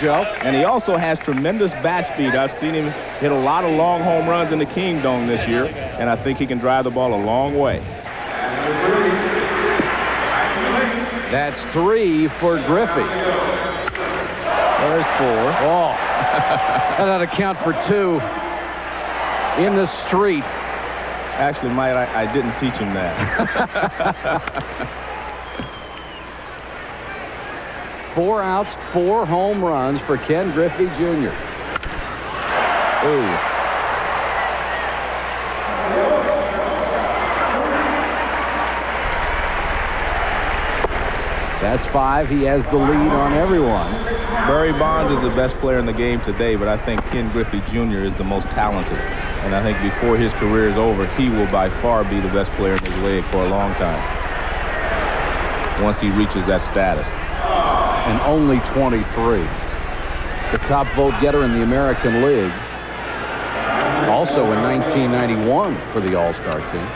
Joe. And he also has tremendous bat speed. I've seen him hit a lot of long home runs in the Kingdome this year, and I think he can drive the ball a long way. That's 3 for Griffey. There's 4. Oh, that ought to count for 2 in the street. Actually, Mike, I didn't teach him that. 4 outs, 4 home runs for Ken Griffey Jr. Ooh. That's 5. He has the lead on everyone. Barry Bonds is the best player in the game today, but I think Ken Griffey Jr. is the most talented. And I think before his career is over, he will by far be the best player in his league for a long time, once he reaches that status. And only 23. The top vote getter in the American League. Also in 1991 for the All-Star team.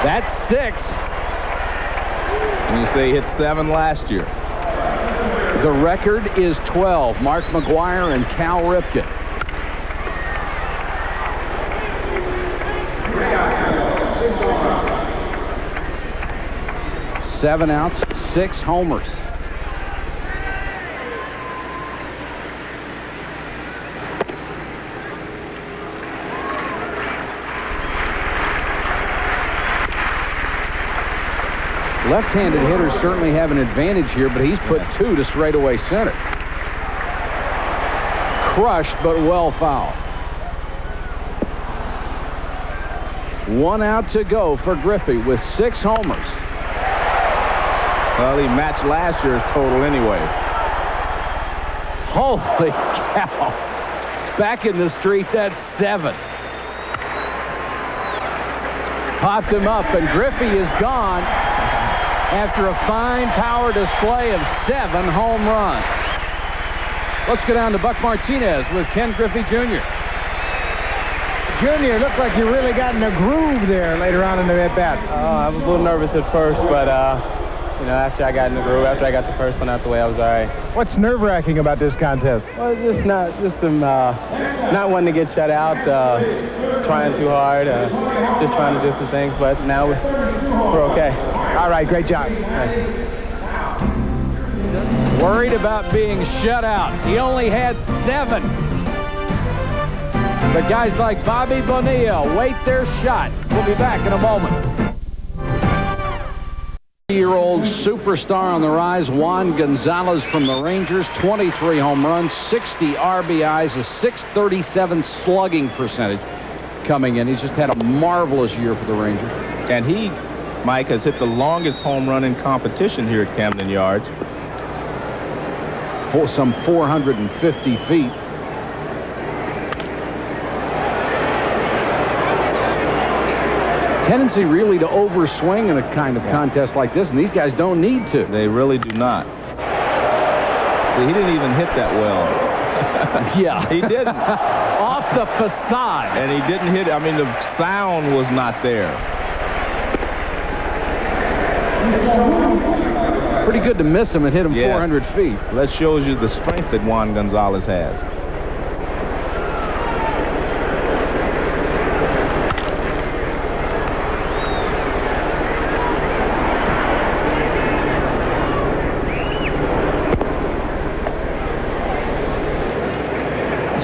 That's 6. And you say he hit 7 last year. The record is 12. Mark McGwire and Cal Ripken. Seven outs, 6 homers. Left-handed hitters certainly have an advantage here, but he's put 2 to straightaway center. Crushed, but well fouled. 1 out to go for Griffey with 6 homers. Well, he matched last year's total anyway. Holy cow. Back in the street, that's 7. Popped him up, and Griffey is gone after a fine power display of 7 home runs. Let's go down to Buck Martinez with Ken Griffey Jr. Junior, looked like you really got in a groove there later on in the at-bat. I was a little nervous at first, but you know, after I got in the groove, after I got the first one out the way, I was all right. What's nerve-wracking about this contest? Well, it's just not wanting to get shut out, trying too hard, just trying to do some things, but now we're okay. All right, great job. Worried about being shut out. He only had 7. But guys like Bobby Bonilla wait their shot. We'll be back in a moment. Year-old superstar on the rise, Juan Gonzalez from the Rangers, 23 home runs, 60 RBIs, a .637 slugging percentage coming in. He's just had a marvelous year for the Rangers. And he, Mike, has hit the longest home run in competition here at Camden Yards. For some 450 feet. Tendency really to overswing in a kind of contest like this, and these guys don't need to. They really do not. See, he didn't even hit that well. Yeah. He didn't. Off the facade. And he didn't hit it. I mean, the sound was not there. Pretty good to miss him and hit him 400 feet. That shows you the strength that Juan Gonzalez has.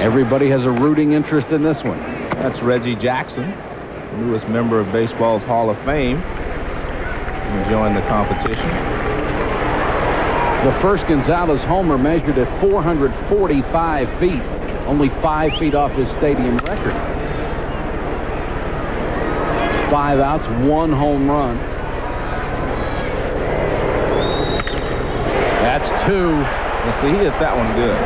Everybody has a rooting interest in this one. That's Reggie Jackson, the newest member of baseball's Hall of Fame, enjoying the competition. The first Gonzalez homer measured at 445 feet, only 5 feet off his stadium record. 5 outs, 1 home run. That's 2. Let's see, he hit that one good.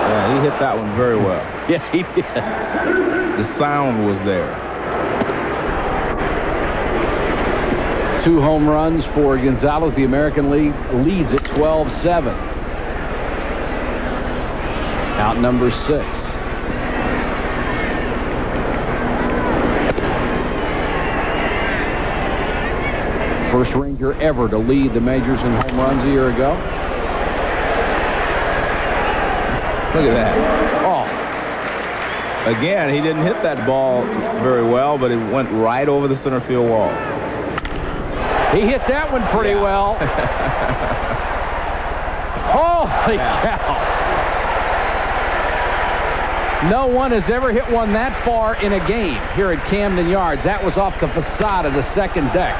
Yeah, he hit that one very well. Yeah, he did. The sound was there. 2 home runs for Gonzalez. The American League leads at 12-7. Out number 6. First Ranger ever to lead the majors in home runs a year ago. Look at that. Oh. Again, he didn't hit that ball very well, but it went right over the center field wall. He hit that one pretty well. Holy cow. No one has ever hit one that far in a game here at Camden Yards. That was off the facade of the second deck.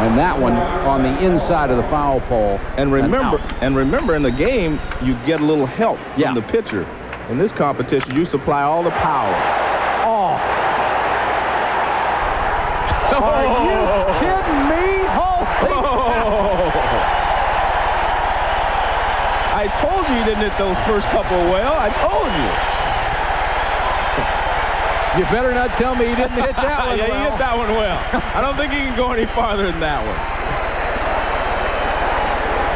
And that one on the inside of the foul pole. And remember, in the game, you get a little help from the pitcher. In this competition, you supply all the power. Oh. Are you kidding me? Holy cow. I told you didn't hit those first couple well. I told you. You better not tell me he didn't hit that one. Yeah, he hit that one well. I don't think he can go any farther than that one.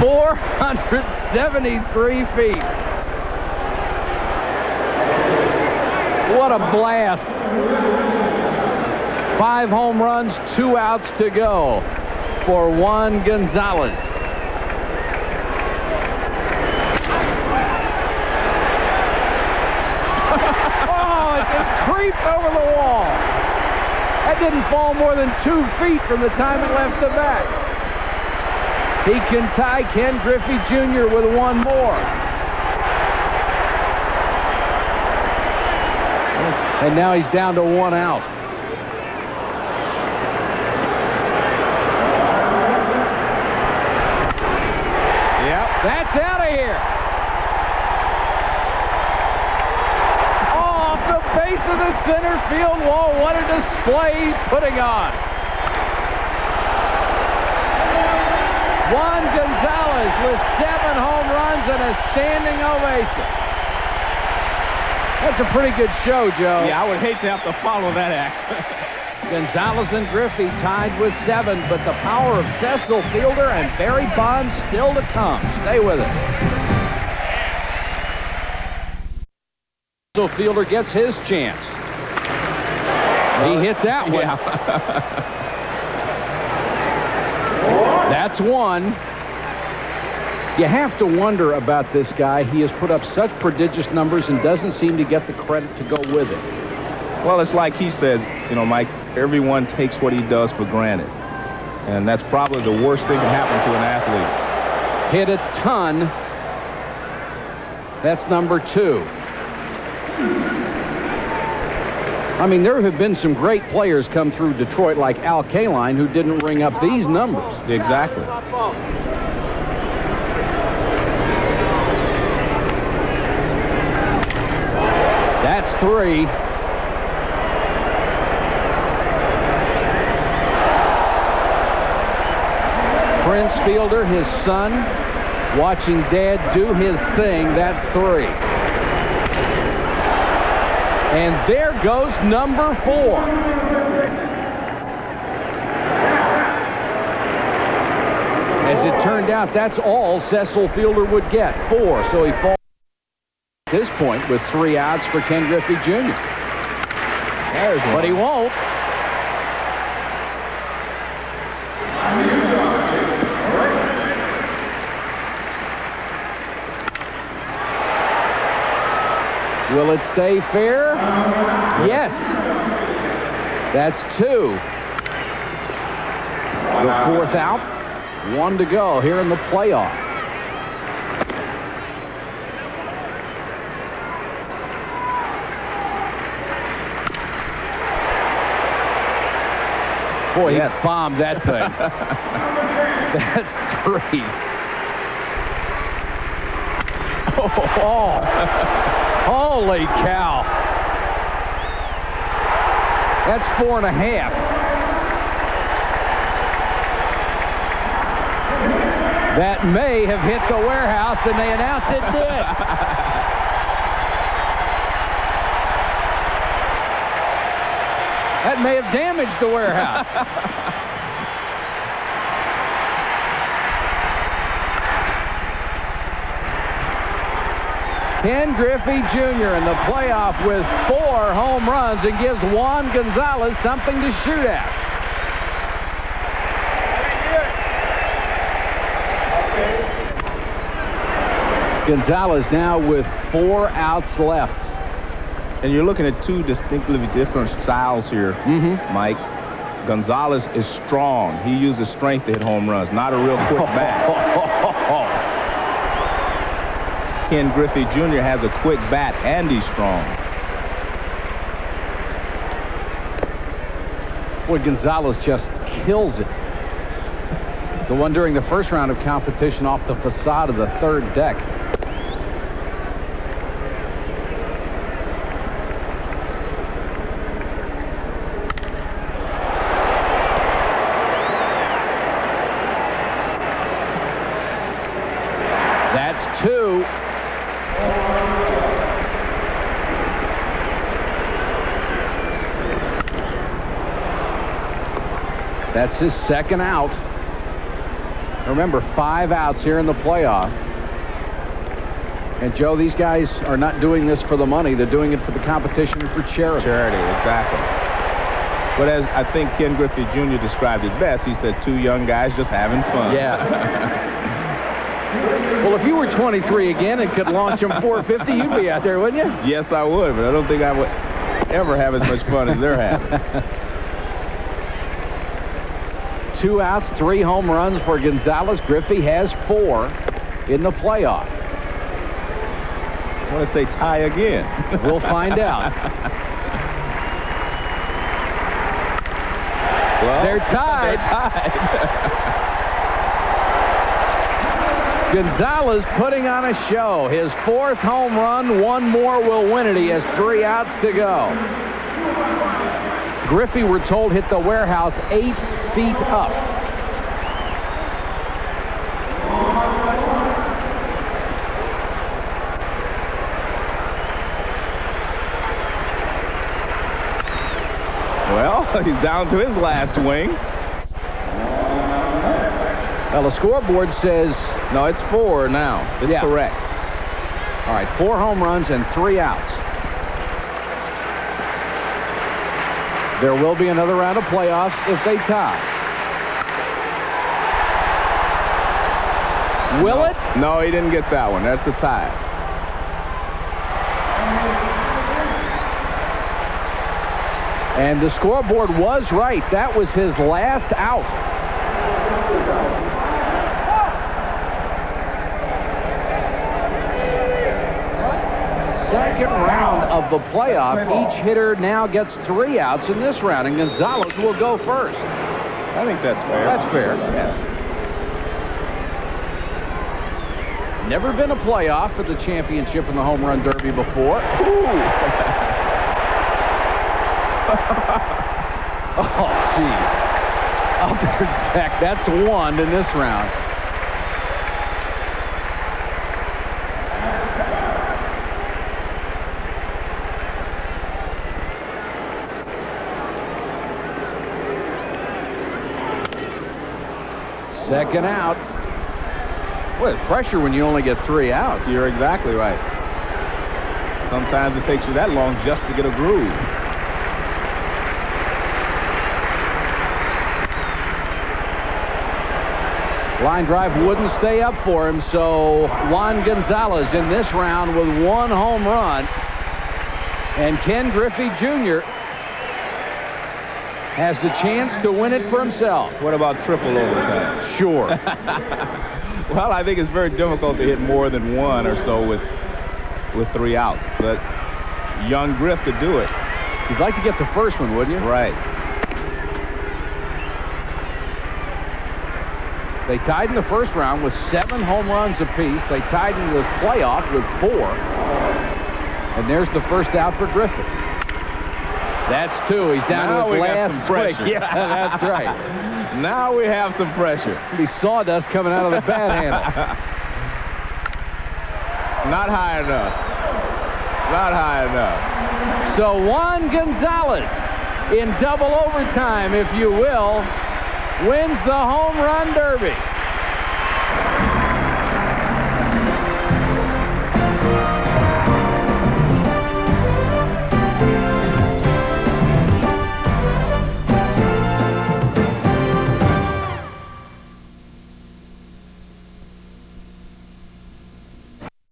473 feet. What a blast. 5 home runs, 2 outs to go for Juan Gonzalez. Creeped over the wall. That didn't fall more than 2 feet from the time it left the bat. He can tie Ken Griffey Jr. with 1 more. And now he's down to 1 out. Yep, that's out of here. Base of the center field wall. What a display he's putting on. Juan Gonzalez with 7 home runs and a standing ovation. That's a pretty good show, Joe. Yeah, I would hate to have to follow that act. Gonzalez and Griffey tied with 7, but the power of Cecil Fielder and Barry Bonds still to come. Stay with us. So Fielder gets his chance. He hit that one. Yeah. That's 1. You have to wonder about this guy. He has put up such prodigious numbers and doesn't seem to get the credit to go with it. Well, it's like he says, you know, Mike, everyone takes what he does for granted. And that's probably the worst thing that happen to an athlete. Hit a ton. That's number 2. I mean, there have been some great players come through Detroit like Al Kaline who didn't ring up these numbers. Exactly. That's 3. Prince Fielder, his son, watching Dad do his thing. That's 3. And there goes number 4. As it turned out, that's all Cecil Fielder would get, 4. So he falls at this point with 3 outs for Ken Griffey Jr. But he won't. Will it stay fair? Yes. That's 2. The 4th out. 1 to go here in the playoff. Boy, he bombed that thing. That's 3. Oh. Holy cow. That's 4.5. That may have hit the warehouse, and they announced it did. That may have damaged the warehouse. Ken Griffey Jr. in the playoff with 4 home runs and gives Juan Gonzalez something to shoot at. Gonzalez now with 4 outs left. And you're looking at two distinctly different styles here, Mike. Gonzalez is strong. He uses strength to hit home runs, not a real quick bat. Ken Griffey Jr. has a quick bat, and he's strong. Boy, Gonzalez just kills it. The one during the first round of competition off the facade of the third deck. That's 2. That's his second out. Remember, 5 outs here in the playoff. And Joe, these guys are not doing this for the money. They're doing it for the competition and for charity. Charity, exactly. But as I think Ken Griffey Jr. described it best, he said 2 young guys just having fun. Yeah. Well, if you were 23 again and could launch them 450, you'd be out there, wouldn't you? Yes, I would, but I don't think I would ever have as much fun as they're having. 2 outs, 3 home runs for Gonzalez. Griffey has 4 in the playoff. What if they tie again? We'll find out. Well, they're tied. Gonzalez putting on a show. His 4th home run. 1 more will win it. He has 3 outs to go. Griffey, we're told, hit the warehouse 8 feet up. Well, he's down to his last swing. Well, the scoreboard says... No, it's 4 now. It's correct. All right, 4 home runs and 3 outs. There will be another round of playoffs if they tie. Will it? No, he didn't get that one. That's a tie. And the scoreboard was right. That was his last out. Second round of the playoff. Each hitter now gets 3 outs in this round, and Gonzalez will go first. I think that's fair. That's fair. Yes. Never been a playoff for the championship in the home run derby before. Oh, jeez. Upper deck. That's 1 in this round. Second out. Well, pressure when you only get 3 outs. You're exactly right. Sometimes it takes you that long just to get a groove. Line drive wouldn't stay up for him, so Juan Gonzalez in this round with 1 home run. And Ken Griffey Jr. has the chance to win it for himself. What about triple overtime? Sure. Well, I think it's very difficult to hit more than 1 or so with 3 outs. But young Griff could do it. You'd like to get the first one, wouldn't you? Right. They tied in the first round with 7 home runs apiece. They tied in the playoff with 4. And there's the first out for Griffey. That's 2. He's down to his last swing. Yeah, that's right. Now we have some pressure. Be sawdust coming out of the bat handle. Not high enough. Not high enough. So Juan Gonzalez, in double overtime, if you will, wins the home run derby.